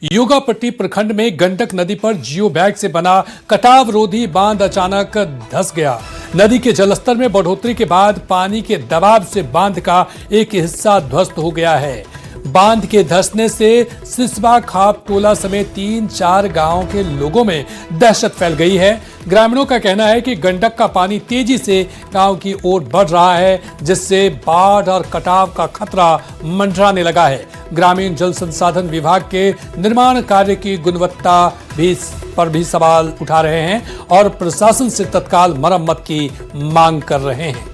योगापट्टी प्रखंड में गंडक नदी पर जियो बैग से बना कटाव रोधी बांध अचानक धंस गया। नदी के जलस्तर में बढ़ोतरी के बाद पानी के दबाव से बांध का एक हिस्सा ध्वस्त हो गया है। बांध के धंसने से सिसवा खाप टोला समेत 3-4 गांवों के लोगों में दहशत फैल गई है। ग्रामीणों का कहना है कि गंडक का पानी तेजी से गांव की ओर बढ़ रहा है, जिससे बाढ़ और कटाव का खतरा मंडराने लगा है। ग्रामीण जल संसाधन विभाग के निर्माण कार्य की गुणवत्ता पर भी सवाल उठा रहे हैं और प्रशासन से तत्काल मरम्मत की मांग कर रहे हैं।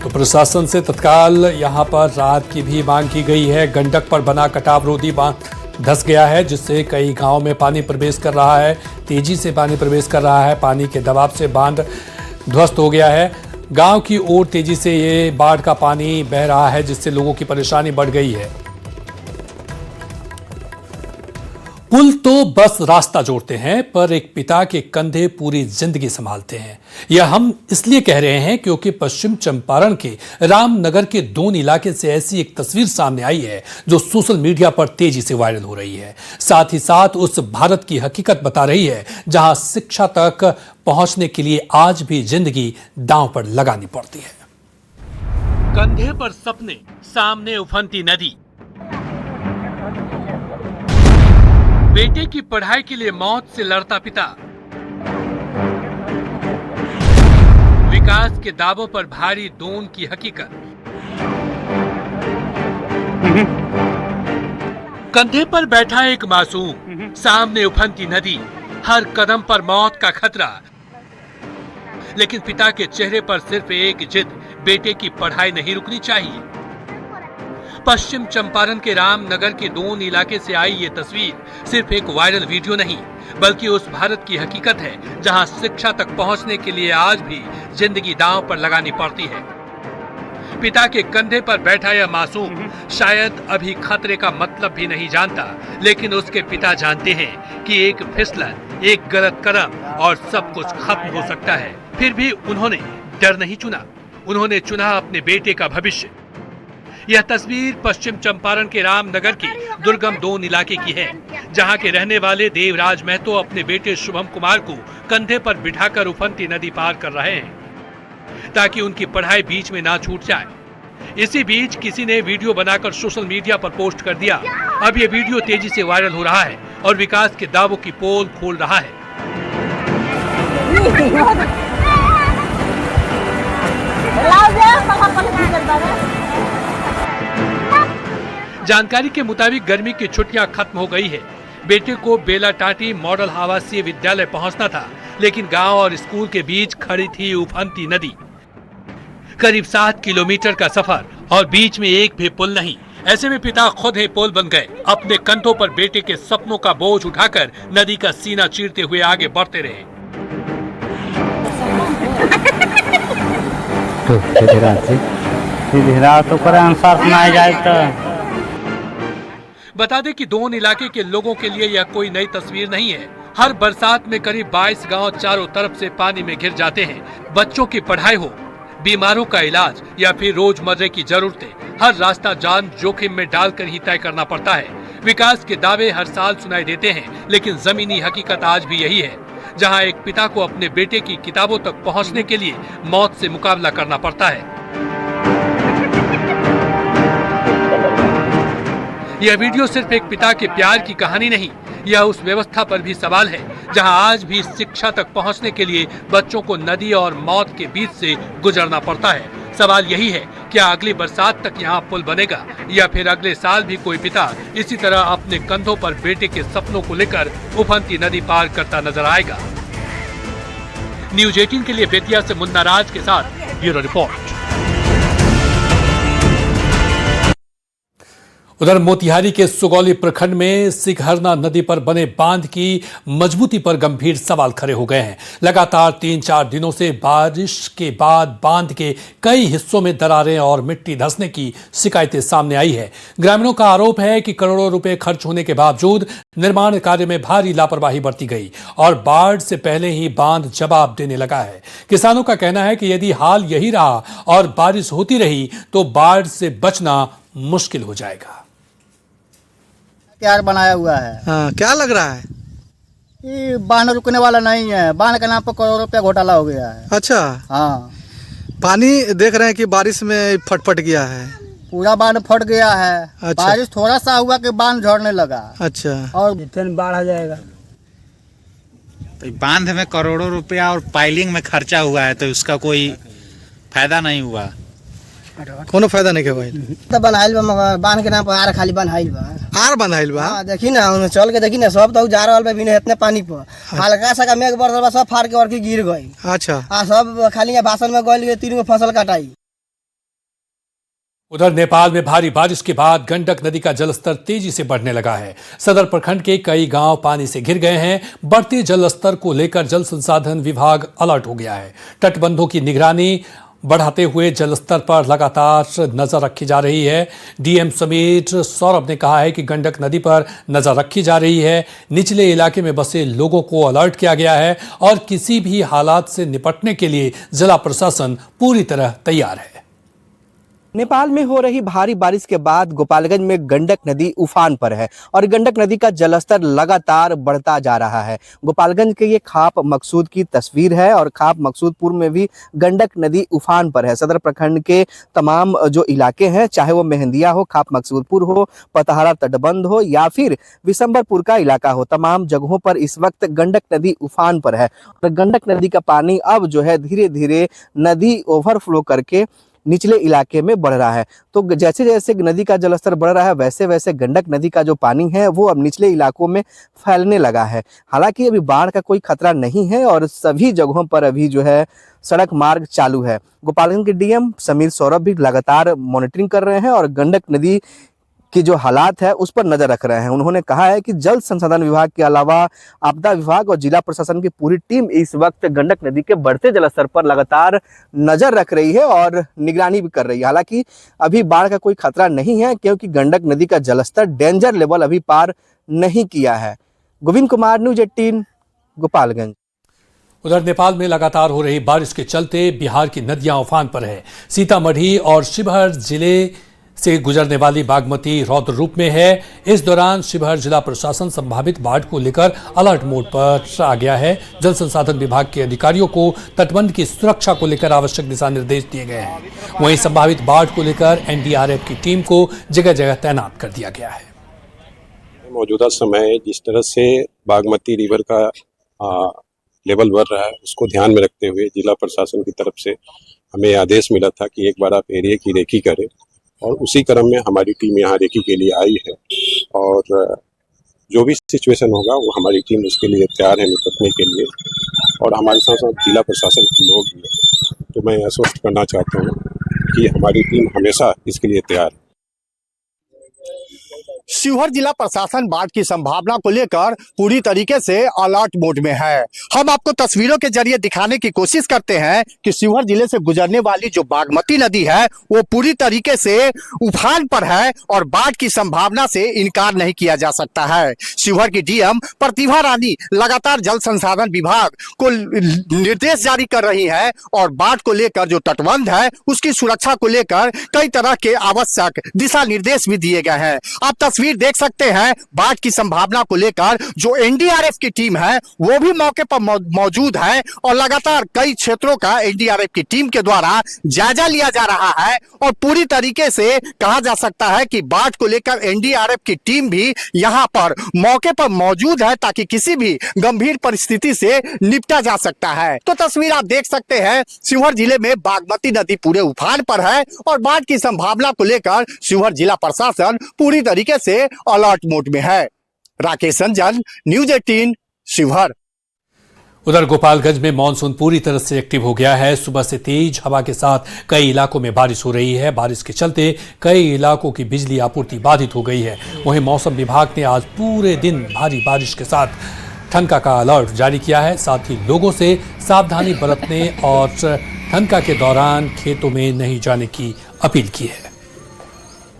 तो प्रशासन से तत्काल यहां पर राहत की भी मांग की गई है। गंडक पर बना कटाव रोधी बांध धंस गया है, जिससे कई गांवों में पानी प्रवेश कर रहा है, तेजी से पानी प्रवेश कर रहा है। पानी के दबाव से बांध ध्वस्त हो गया है। गांव की ओर तेजी से ये बाढ़ का पानी बह रहा है, जिससे लोगों की परेशानी बढ़ गई है। पुल तो बस रास्ता जोड़ते हैं, पर एक पिता के कंधे पूरी जिंदगी संभालते हैं। यह हम इसलिए कह रहे हैं क्योंकि पश्चिम चंपारण के रामनगर के दोन इलाके से ऐसी एक तस्वीर सामने आई है जो सोशल मीडिया पर तेजी से वायरल हो रही है। साथ ही साथ उस भारत की हकीकत बता रही है जहां शिक्षा तक पहुंचने के लिए आज भी जिंदगी दांव पर लगानी पड़ती है। कंधे पर सपने, सामने उफनती नदी। बेटे की पढ़ाई के लिए मौत से लड़ता पिता। विकास के दावों पर भारी दोन की हकीकत। कंधे पर बैठा एक मासूम, सामने उफनती नदी, हर कदम पर मौत का खतरा। लेकिन पिता के चेहरे पर सिर्फ एक जिद, बेटे की पढ़ाई नहीं रुकनी चाहिए। पश्चिम चंपारण के रामनगर के दोन इलाके से आई ये तस्वीर सिर्फ एक वायरल वीडियो नहीं, बल्कि उस भारत की हकीकत है जहां शिक्षा तक पहुंचने के लिए आज भी जिंदगी दांव पर लगानी पड़ती है। पिता के कंधे पर बैठा यह मासूम शायद अभी खतरे का मतलब भी नहीं जानता, लेकिन उसके पिता जानते हैं कि एक फिसलन, एक गलत कदम और सब कुछ खत्म हो सकता है। फिर भी उन्होंने डर नहीं चुना, उन्होंने चुना अपने बेटे का भविष्य। यह तस्वीर पश्चिम चंपारण के रामनगर के दुर्गम दोन इलाके की है, जहां के रहने वाले देवराज महतो अपने बेटे शुभम कुमार को कंधे पर बिठाकर उफनती नदी पार कर रहे हैं ताकि उनकी पढ़ाई बीच में ना छूट जाए। इसी बीच किसी ने वीडियो बनाकर सोशल मीडिया पर पोस्ट कर दिया। अब यह वीडियो तेजी से वायरल हो रहा है और विकास के दावों की पोल खोल रहा है। जानकारी के मुताबिक गर्मी की छुट्टियां खत्म हो गई है। बेटे को बेलाटाटी मॉडल आवासीय विद्यालय पहुंचना था, लेकिन गांव और स्कूल के बीच खड़ी थी उफनती नदी। करीब 7 किलोमीटर का सफर और बीच में एक भी पुल नहीं। ऐसे में पिता खुद ही पुल बन गए। अपने कंधों पर बेटे के सपनों का बोझ उठाकर नदी का सीना चीरते हुए आगे बढ़ते रहे। बता दें कि दोन इलाके के लोगों के लिए यह कोई नई तस्वीर नहीं है। हर बरसात में करीब 22 गांव चारों तरफ से पानी में घिर जाते हैं। बच्चों की पढ़ाई हो, बीमारों का इलाज या फिर रोजमर्रे की जरूरतें, हर रास्ता जान जोखिम में डालकर ही तय करना पड़ता है। विकास के दावे हर साल सुनाई देते हैं, लेकिन जमीनी हकीकत आज भी यही है, जहाँ एक पिता को अपने बेटे की किताबों तक पहुँचने के लिए मौत से मुकाबला करना पड़ता है। यह वीडियो सिर्फ एक पिता के प्यार की कहानी नहीं, यह उस व्यवस्था पर भी सवाल है जहां आज भी शिक्षा तक पहुंचने के लिए बच्चों को नदी और मौत के बीच से गुजरना पड़ता है। सवाल यही है, क्या अगली बरसात तक यहां पुल बनेगा या फिर अगले साल भी कोई पिता इसी तरह अपने कंधों पर बेटे के सपनों को लेकर उफनती नदी पार करता नजर आएगा। न्यूज 18 के लिए बेतिया से मुन्ना राज के साथ ब्यूरो रिपोर्ट। उधर मोतिहारी के सुगौली प्रखंड में सिकहरना नदी पर बने बांध की मजबूती पर गंभीर सवाल खड़े हो गए हैं। लगातार 3-4 दिनों से बारिश के बाद बांध के कई हिस्सों में दरारें और मिट्टी धंसने की शिकायतें सामने आई है। ग्रामीणों का आरोप है कि करोड़ों रुपए खर्च होने के बावजूद निर्माण कार्य में भारी लापरवाही बरती गई और बाढ़ से पहले ही बांध जवाब देने लगा है। किसानों का कहना है कि यदि हाल यही रहा और बारिश होती रही तो बाढ़ से बचना मुश्किल हो जाएगा। तैयार बनाया हुआ है। हाँ, क्या लग रहा है? ये बांध रुकने वाला नहीं है, बांध के नाम पर करोड़ों रुपया घोटाला हो गया है। अच्छा, हाँ, पानी देख रहे हैं कि बारिश में फटफट गया है। पूरा बांध फट गया है। अच्छा। बारिश थोड़ा सा हुआ कि बांध झड़ने लगा अच्छा, और फिर बाढ़ आ जाएगा। तो बांध में करोड़ों रुपया और पाइलिंग में खर्चा हुआ है, तो उसका कोई फायदा नहीं हुआ। कोनो फायदा नहीं के भाई। तो बनाइल बा, बांध के नाम पर आर खाली बनाइल बा। आर बंधाइल बा। हाँ, देखी ना, उन्हें चल के देखी ना, सब तो जा रहल बा बिना इतने पानी पर। हल्का सा का मेघ बरसल बा, सब फाड़ के और गिर गई। अच्छा, आ सब खाली भाषण में गइल 3 गो फसल कटाई। उधर नेपाल में भारी बारिश के बाद गंडक नदी का जलस्तर तेजी से बढ़ने लगा है। सदर प्रखंड के कई गांव पानी से घिर गए हैं। बढ़ते जलस्तर को लेकर जल संसाधन विभाग अलर्ट हो गया है। तटबंधों की निगरानी बढ़ाते हुए जलस्तर पर लगातार नजर रखी जा रही है। डीएम समेत सौरभ ने कहा है कि गंडक नदी पर नजर रखी जा रही है। निचले इलाके में बसे लोगों को अलर्ट किया गया है और किसी भी हालात से निपटने के लिए जिला प्रशासन पूरी तरह तैयार है। नेपाल में हो रही भारी बारिश के बाद गोपालगंज में गंडक नदी उफान पर है और गंडक नदी का जलस्तर लगातार बढ़ता जा रहा है। गोपालगंज के ये खाप मकसूद की तस्वीर है और खाप मकसूदपुर में भी गंडक नदी उफान पर है। सदर प्रखंड के तमाम जो इलाके हैं, चाहे वो मेहंदिया हो, खाप मकसूदपुर हो, पतहारा तटबंध हो या फिर विशंबरपुर का इलाका हो, तमाम जगहों पर इस वक्त गंडक नदी उफान पर है। और गंडक नदी का पानी अब जो है धीरे धीरे नदी ओवरफ्लो करके निचले इलाके में बढ़ रहा है। तो जैसे जैसे नदी का जलस्तर बढ़ रहा है वैसे वैसे गंडक नदी का जो पानी है वो अब निचले इलाकों में फैलने लगा है। हालांकि अभी बाढ़ का कोई खतरा नहीं है और सभी जगहों पर अभी जो है सड़क मार्ग चालू है। गोपालगंज के डीएम समीर सौरभ भी लगातार मॉनिटरिंग कर रहे हैं और गंडक नदी की जो हालात है उस पर नजर रख रहे हैं। उन्होंने कहा है कि जल संसाधन विभाग के अलावा आपदा विभाग और जिला प्रशासन की पूरी टीम इस वक्त गंडक नदी के बढ़ते जलस्तर पर लगातार नजर रख रही है और निगरानी भी कर रही है। हालांकि अभी बाढ़ का कोई खतरा नहीं है क्योंकि गंडक नदी का जलस्तर डेंजर लेवल अभी पार नहीं किया है। गोविंद कुमार, न्यूज 18, गोपालगंज। उधर नेपाल में लगातार हो रही बारिश के चलते बिहार की नदियां उफान पर है। सीतामढ़ी और शिवहर जिले से गुजरने वाली बागमती रौद्र रूप में है। इस दौरान शिवहर जिला प्रशासन संभावित बाढ़ को लेकर अलर्ट मोड पर आ गया है। जल संसाधन विभाग के अधिकारियों को तटबंध की सुरक्षा को लेकर आवश्यक दिशा निर्देश दिए गए हैं। वहीं संभावित बाढ़ को लेकर एनडीआरएफ की टीम को जगह जगह तैनात कर दिया गया है। मौजूदा समय जिस तरह से बागमती रिवर का लेवल बढ़ रहा है उसको ध्यान में रखते हुए जिला प्रशासन की तरफ से हमें आदेश मिला था कि एक बार आप एरिया की रेकी करें और उसी क्रम में हमारी टीम यहाँ रेकी के लिए आई है और जो भी सिचुएशन होगा वो हमारी टीम उसके लिए तैयार है निपटने के लिए और हमारे साथ साथ जिला प्रशासन के लोग भी हैं। तो मैं आश्वस्त करना चाहता हूँ कि हमारी टीम हमेशा इसके लिए तैयार है। शिवहर जिला प्रशासन बाढ़ की संभावना को लेकर पूरी तरीके से अलर्ट मोड में है। हम आपको तस्वीरों के जरिए दिखाने की कोशिश करते हैं कि शिवहर जिले से गुजरने वाली जो बागमती नदी है वो पूरी तरीके से उफान पर है और बाढ़ की संभावना से इनकार नहीं किया जा सकता है। शिवहर की डीएम प्रतिभा रानी लगातार जल संसाधन विभाग को निर्देश जारी कर रही है और बाढ़ को लेकर जो तटबंध है उसकी सुरक्षा को लेकर कई तरह के आवश्यक दिशा निर्देश भी दिए गए हैं। आप तस्वीर देख सकते हैं बाढ़ की संभावना को लेकर जो एनडीआरएफ की टीम है वो भी मौके पर मौजूद है और लगातार कई क्षेत्रों का एनडीआरएफ की टीम के द्वारा जायजा लिया जा रहा है और पूरी तरीके से कहा जा सकता है कि बाढ़ को लेकर एनडीआरएफ की टीम भी यहां पर मौके पर मौजूद है ताकि किसी भी गंभीर परिस्थिति से निपटा जा सकता है। तो तस्वीर आप देख सकते हैं शिवहर जिले में बागमती नदी पूरे उफान पर है और बाढ़ की संभावना को लेकर शिवहर जिला प्रशासन पूरी तरीके से अलर्ट मोड में है। राकेश रंजन, न्यूज 18, शिवहर। उधर गोपालगंज में मानसून पूरी तरह से एक्टिव हो गया है। सुबह से तेज हवा के साथ कई इलाकों में बारिश हो रही है। बारिश के चलते कई इलाकों की बिजली आपूर्ति बाधित हो गई है। वहीं मौसम विभाग ने आज पूरे दिन भारी बारिश के साथ ठनका का अलर्ट जारी किया है। साथ ही लोगों से सावधानी बरतने और ठनका के दौरान खेतों में नहीं जाने की अपील की है।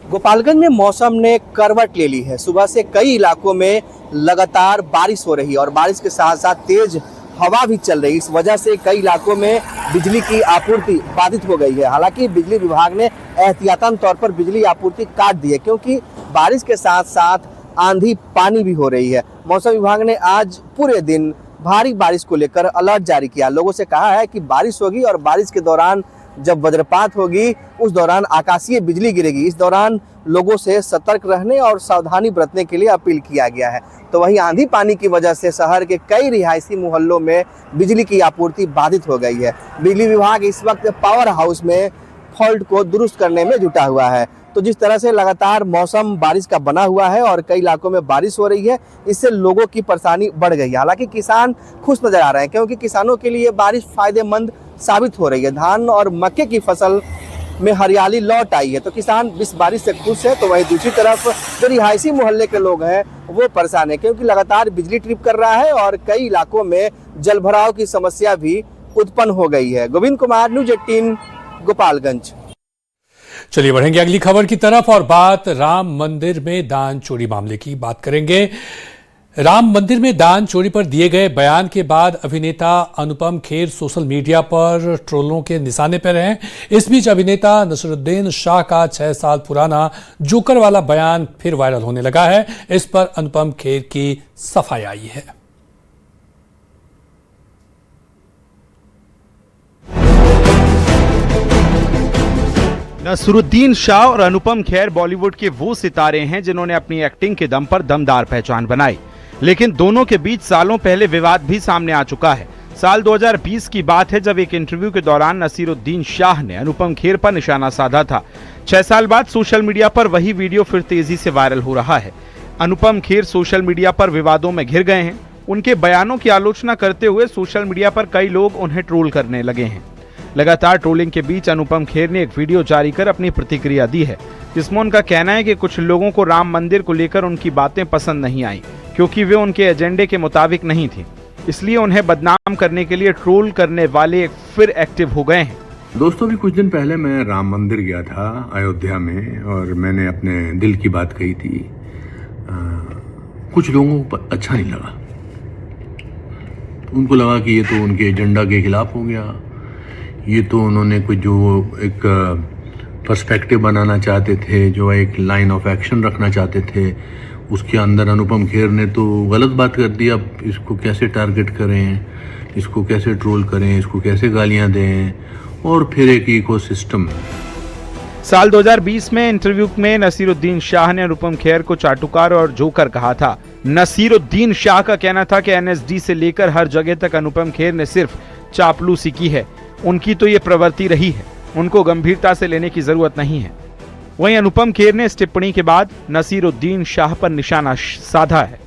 गोपालगंज में मौसम ने करवट ले ली है। सुबह से कई इलाकों में लगातार बारिश हो रही है और बारिश के साथ साथ तेज हवा भी चल रही है। इस वजह से कई इलाकों में बिजली की आपूर्ति बाधित हो गई है। हालांकि बिजली विभाग ने एहतियातन तौर पर बिजली आपूर्ति काट दी है, क्योंकि बारिश के साथ साथ आंधी पानी भी हो रही है। मौसम विभाग ने आज पूरे दिन भारी बारिश को लेकर अलर्ट जारी किया। लोगों से कहा है कि बारिश होगी और बारिश के दौरान जब वज्रपात होगी उस दौरान आकाशीय बिजली गिरेगी। इस दौरान लोगों से सतर्क रहने और सावधानी बरतने के लिए अपील किया गया है। तो वहीं आंधी पानी की वजह से शहर के कई रिहायशी मोहल्लों में बिजली की आपूर्ति बाधित हो गई है। बिजली विभाग इस वक्त पावर हाउस में फॉल्ट को दुरुस्त करने में जुटा हुआ है। तो जिस तरह से लगातार मौसम बारिश का बना हुआ है और कई इलाकों में बारिश हो रही है, इससे लोगों की परेशानी बढ़ गई है। हालांकि किसान खुश नजर आ रहे हैं, क्योंकि किसानों के लिए बारिश फायदेमंद साबित हो रही है। धान और मक्के की फसल में हरियाली लौट आई है, तो किसान इस बारिश से खुश है। तो वहीं दूसरी तरफ जो रिहायशी मोहल्ले के लोग हैं वो परेशान है, क्योंकि लगातार बिजली ट्रिप कर रहा है और कई इलाकों में जलभराव की समस्या भी उत्पन्न हो गई है। गोविंद कुमार, न्यूज़ 18, गोपालगंज। चलिए बढ़ेंगे अगली खबर की तरफ और बात राम मंदिर में दान चोरी मामले की बात करेंगे। राम मंदिर में दान चोरी पर दिए गए बयान के बाद अभिनेता अनुपम खेर सोशल मीडिया पर ट्रोलों के निशाने पर हैं। इस बीच अभिनेता नसीरुद्दीन शाह का 6 साल पुराना जोकर वाला बयान फिर वायरल होने लगा है। इस पर अनुपम खेर की सफाई आई है। नसीरुद्दीन शाह और अनुपम खेर बॉलीवुड के वो सितारे हैं जिन्होंने अपनी एक्टिंग के दम पर दमदार पहचान बनाई, लेकिन दोनों के बीच सालों पहले विवाद भी सामने आ चुका है। साल 2020 की बात है जब एक इंटरव्यू के दौरान नसीरुद्दीन शाह ने अनुपम खेर पर निशाना साधा था। 6 साल बाद सोशल मीडिया पर वही वीडियो फिर तेजी से वायरल हो रहा है। अनुपम खेर सोशल मीडिया पर विवादों में घिर गए हैं। उनके बयानों की आलोचना करते हुए सोशल मीडिया पर कई लोग उन्हें ट्रोल करने लगे हैं। लगातार ट्रोलिंग के बीच अनुपम खेर ने एक वीडियो जारी कर अपनी प्रतिक्रिया दी है, जिसमें उनका कहना है कि कुछ लोगों को राम मंदिर को लेकर उनकी बातें पसंद नहीं आई, क्योंकि वे उनके एजेंडे के मुताबिक नहीं थी। इसलिए उन्हें बदनाम करने के लिए ट्रोल करने वाले फिर एक्टिव हो गए हैं। दोस्तों, भी कुछ दिन पहले मैं राम मंदिर गया था अयोध्या में और मैंने अपने दिल की बात कही थी। कुछ लोगों को अच्छा नहीं लगा। उनको लगा कि ये तो उनके एजेंडा के खिलाफ हो गया, ये तो उन्होंने कुछ जो एक पर्सपेक्टिव बनाना चाहते थे, जो एक लाइन ऑफ एक्शन रखना चाहते थे, उसके अंदर अनुपम खेर ने तो गलत बात कर दी। अब इसको कैसे टारगेट करें, इसको कैसे ट्रोल करें, इसको कैसे गालियां दें, और फिर एक इकोसिस्टम। साल 2020 में इंटरव्यू में नसीरुद्दीन शाह ने अनुपम खेर को चाटुकार और जोकर कहा था। नसीरुद्दीन शाह का कहना था कि एनएसडी से लेकर हर जगह तक अनुपम खेर ने सिर्फ चापलूसी की है। उनकी तो ये प्रवृत्ति रही है, उनको गंभीरता से लेने की जरूरत नहीं है। वहीं अनुपम खेर ने इस टिप्पणी के बाद नसीरुद्दीन शाह पर निशाना साधा है।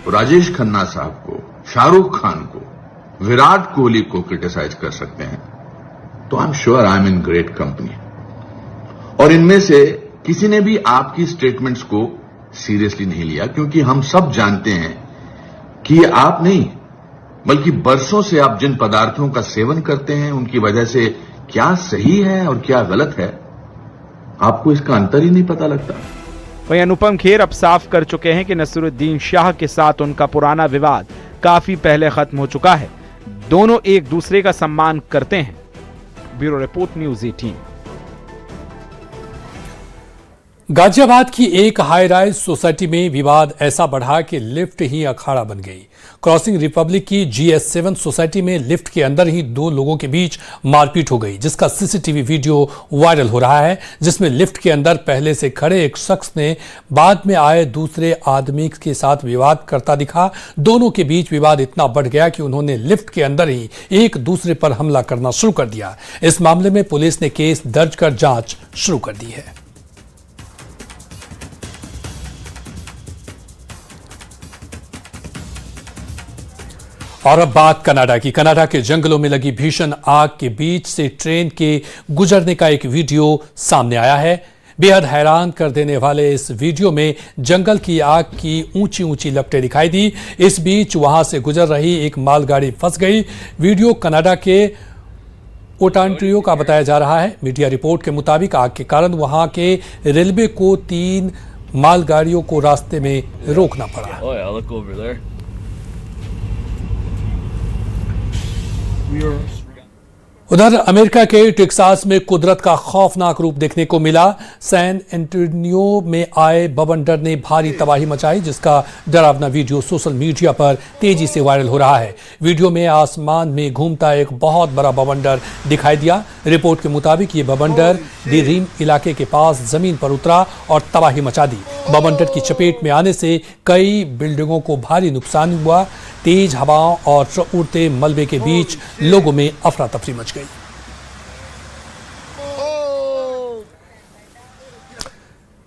राजेश खन्ना साहब को, शाहरुख खान को, विराट कोहली को क्रिटिसाइज कर सकते हैं, तो I am sure I am in great company. और इनमें से किसी ने भी आपकी स्टेटमेंट्स को सीरियसली नहीं लिया, क्योंकि हम सब जानते हैं कि ये आप नहीं बल्कि बरसों से आप जिन पदार्थों का सेवन करते हैं उनकी वजह से क्या सही है और क्या गलत है, आपको इसका अंतर ही नहीं पता लगता। वहीं अनुपम खेर अब साफ कर चुके हैं कि नसीरुद्दीन शाह के साथ उनका पुराना विवाद काफी पहले खत्म हो चुका है। दोनों एक दूसरे का सम्मान करते हैं। Bureau report, news 18। गाजियाबाद की एक हाई राइज सोसाइटी में विवाद ऐसा बढ़ा कि लिफ्ट ही अखाड़ा बन गई। क्रॉसिंग रिपब्लिक की GS7 सोसाइटी में लिफ्ट के अंदर ही 2 लोगों के बीच मारपीट हो गई, जिसका CCTV वीडियो वायरल हो रहा है, जिसमें लिफ्ट के अंदर पहले से खड़े एक शख्स ने बाद में आए दूसरे आदमी के साथ विवाद करता दिखा। दोनों के बीच विवाद इतना बढ़ गया कि उन्होंने लिफ्ट के अंदर ही एक दूसरे पर हमला करना शुरू कर दिया। इस मामले में पुलिस ने केस दर्ज कर जांच शुरू कर दी है। और अब बात कनाडा की। कनाडा के जंगलों में लगी भीषण आग के बीच से ट्रेन के गुजरने का एक वीडियो सामने आया है। बेहद हैरान कर देने वाले इस वीडियो में जंगल की आग की ऊंची ऊंची लपटें दिखाई दी। इस बीच वहां से गुजर रही एक मालगाड़ी फंस गई। वीडियो कनाडा के ओटांट्रियो का बताया जा रहा है। मीडिया रिपोर्ट के मुताबिक आग के कारण वहां के रेलवे को 3 मालगाड़ियों को रास्ते में रोकना पड़ा। उधर अमेरिका के टेक्सास में कुदरत का खौफनाक रूप देखने को मिला। सैन एंटोनियो में आए बवंडर ने भारी तबाही मचाई, जिसका डरावना वीडियो सोशल मीडिया पर तेजी से वायरल हो रहा है। वीडियो में आसमान में घूमता एक बहुत बड़ा बवंडर दिखाई दिया। रिपोर्ट के मुताबिक ये बवंडर दी रिम इलाके के पास जमीन पर उतरा और तबाही मचा दी। बवंडर की चपेट में आने से कई बिल्डिंगों को भारी नुकसान हुआ। तेज हवाओं और उड़ते मलबे के बीच लोगों में अफरा तफरी मच गई।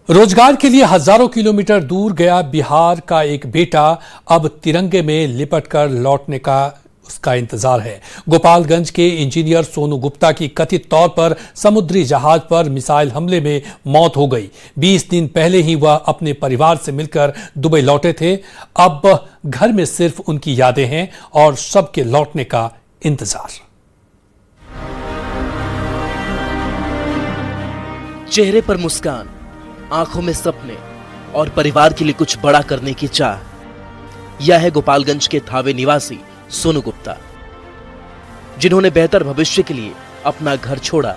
रोजगार के लिए हजारों किलोमीटर दूर गया बिहार का एक बेटा अब तिरंगे में लिपटकर लौटने का उसका इंतजार है। गोपालगंज के इंजीनियर सोनू गुप्ता की कथित तौर पर समुद्री जहाज पर मिसाइल हमले में मौत हो गई। 20 दिन पहले ही वह अपने परिवार से मिलकर दुबई लौटे थे। अब घर में सिर्फ उनकी यादें हैं और सबके लौटने का इंतजार। चेहरे पर मुस्कान, आंखों में सपने और परिवार के लिए कुछ बड़ा करने की चाह, यह है गोपालगंज के थावे निवासी सोनू गुप्ता, जिन्होंने बेहतर भविष्य के लिए अपना घर छोड़ा।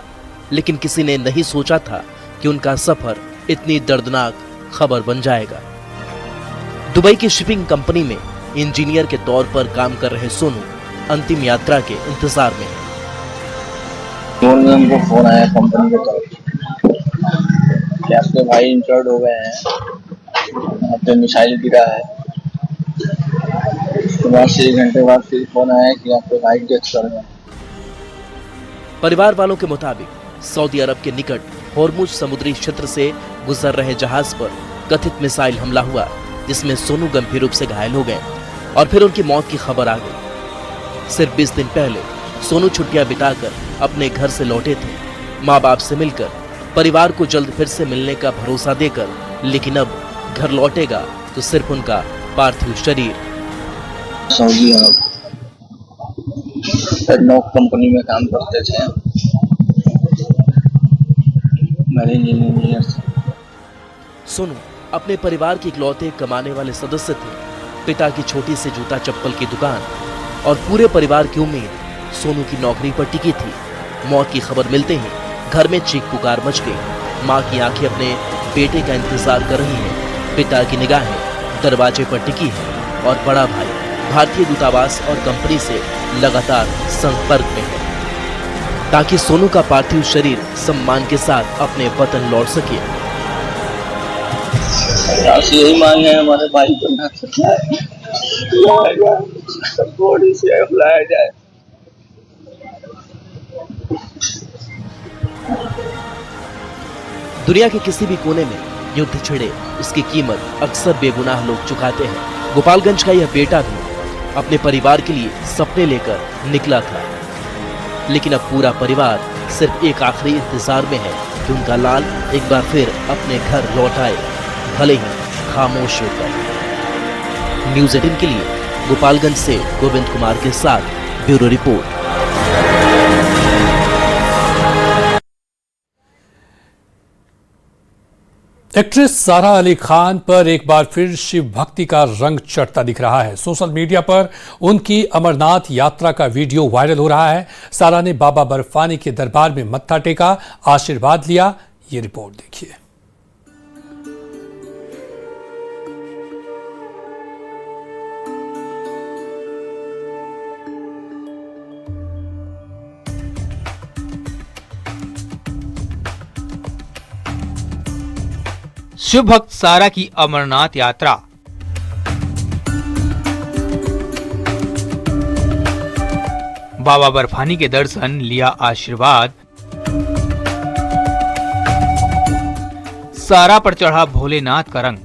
लेकिन किसी ने नहीं सोचा था कि उनका सफर इतनी दर्दनाक खबर बन जाएगा। दुबई की शिपिंग कंपनी में इंजीनियर के तौर पर काम कर रहे सोनू अंतिम यात्रा के इंतजार में हैं। उनको फोन आया कंपनी के तरफ कि आपके भाई इंजर्ड हो गए हैं, वहाँ पे मिसाइल गिरा है। उसके बाद से 1 घंटे बाद फिर फोन आया कि आपके भाई डेथ कर गए। परिवार वालों के मुताबिक सऊदी अरब के निकट होर्मुज समुद्री क्षेत्र से गुजर रहे जहाज पर कथित मिसाइल हमला हुआ, जिसमें सोनू गंभीर रूप से घायल हो गए और फिर उनकी मौत की खबर आ गई। सिर्फ 20 दिन पहले सोनू छुट्टियां बिताकर अपने घर से लौटे थे, माँ बाप से मिलकर, परिवार को जल्द फिर से मिलने का भरोसा देकर। लेकिन अब घर लौटेगा तो सिर्फ उनका पार्थिव शरीर। सऊदी अरब नौक कंपनी में काम करते थे, मैरिन इंजीनियर थे। सोनू अपने परिवार के इकलौते कमाने वाले सदस्य थे। पिता की छोटी सी जूता चप्पल की दुकान और पूरे परिवार की उम्मीद सोनू की नौकरी पर टिकी थी। मौत की खबर मिलते ही घर में चीख पुकार मच गई। माँ की आंखें अपने बेटे का इंतजार कर रही हैं, पिता की निगाहें दरवाजे पर टिकी है और बड़ा भाई भारतीय दूतावास और कंपनी से लगातार संपर्क में है, ताकि सोनू का पार्थिव शरीर सम्मान के साथ अपने वतन लौट सके। यही मांग है हमारे भाई को बॉडी से लाया जाए। दुनिया के किसी भी कोने में युद्ध छिड़े, उसकी कीमत अक्सर बेगुनाह लोग चुकाते हैं। गोपालगंज का यह बेटा भी अपने परिवार के लिए सपने लेकर निकला था, लेकिन अब पूरा परिवार सिर्फ एक आखिरी इंतजार में है कि उनका लाल एक बार फिर अपने घर लौट आए, भले ही खामोश होकर। न्यूज़ 18 के लिए गोपालगंज से गोविंद कुमार के साथ ब्यूरो रिपोर्ट। एक्ट्रेस सारा अली खान पर एक बार फिर शिव भक्ति का रंग चढ़ता दिख रहा है। सोशल मीडिया पर उनकी अमरनाथ यात्रा का वीडियो वायरल हो रहा है। सारा ने बाबा बर्फानी के दरबार में मत्था टेका, आशीर्वाद लिया। ये रिपोर्ट देखिए। शिव भक्त सारा की अमरनाथ यात्रा। बाबा बर्फानी के दर्शन, लिया आशीर्वाद। सारा पर चढ़ा भोलेनाथ का रंग।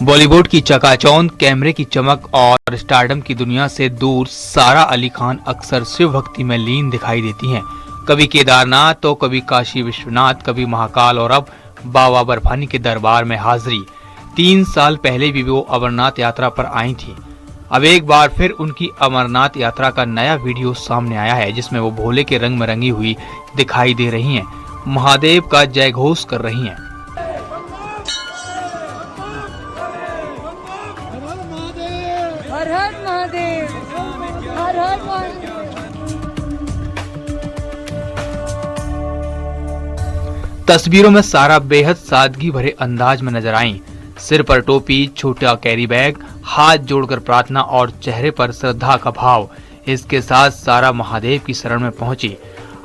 बॉलीवुड की चकाचौंध, कैमरे की चमक और स्टारडम की दुनिया से दूर सारा अली खान अक्सर शिव भक्ति में लीन दिखाई देती हैं। कभी केदारनाथ तो कभी काशी विश्वनाथ, कभी महाकाल और अब बाबा बर्फानी के दरबार में हाजिरी। 3 साल पहले भी वो अमरनाथ यात्रा पर आई थी। अब एक बार फिर उनकी अमरनाथ यात्रा का नया वीडियो सामने आया है, जिसमें वो भोले के रंग में रंगी हुई दिखाई दे रही हैं, महादेव का जय घोष कर रही हैं। हर हर तस्वीरों में सारा बेहद सादगी भरे अंदाज में नजर आईं। सिर पर टोपी, छोटा कैरी बैग, हाथ जोड़कर प्रार्थना और चेहरे पर श्रद्धा का भाव। इसके साथ सारा महादेव की शरण में पहुंची।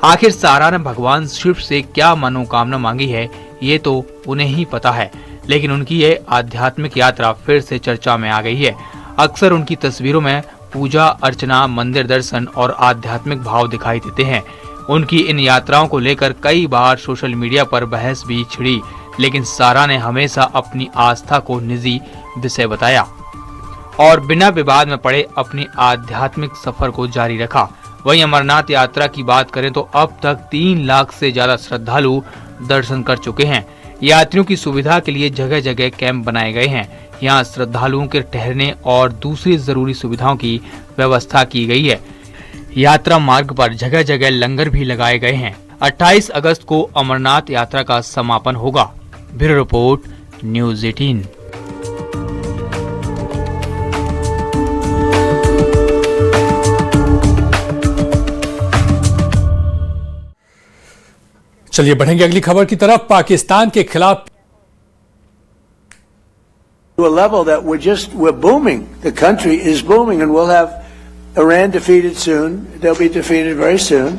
आखिर सारा ने भगवान शिव से क्या मनोकामना मांगी है, ये तो उन्हें ही पता है, लेकिन उनकी ये आध्यात्मिक यात्रा फिर से चर्चा में आ गई है। अक्सर उनकी तस्वीरों में पूजा अर्चना, मंदिर दर्शन और आध्यात्मिक भाव दिखाई देते हैं। उनकी इन यात्राओं को लेकर कई बार सोशल मीडिया पर बहस भी छिड़ी, लेकिन सारा ने हमेशा अपनी आस्था को निजी विषय बताया और बिना विवाद में पड़े अपनी आध्यात्मिक सफर को जारी रखा। वहीं अमरनाथ यात्रा की बात करें तो अब तक 3 लाख से ज्यादा श्रद्धालु दर्शन कर चुके हैं। यात्रियों की सुविधा के लिए जगह जगह कैंप बनाए गए हैं। यहाँ श्रद्धालुओं के ठहरने और दूसरी जरूरी सुविधाओं की व्यवस्था की गई है। यात्रा मार्ग पर जगह जगह लंगर भी लगाए गए हैं। 28 अगस्त को अमरनाथ यात्रा का समापन होगा। Bureau report, news 18। चलिए बढ़ेंगे अगली खबर की तरफ। पाकिस्तान के खिलाफ to a level that we're booming. The country is booming, and we'll have Iran defeated soon. They'll be defeated very soon.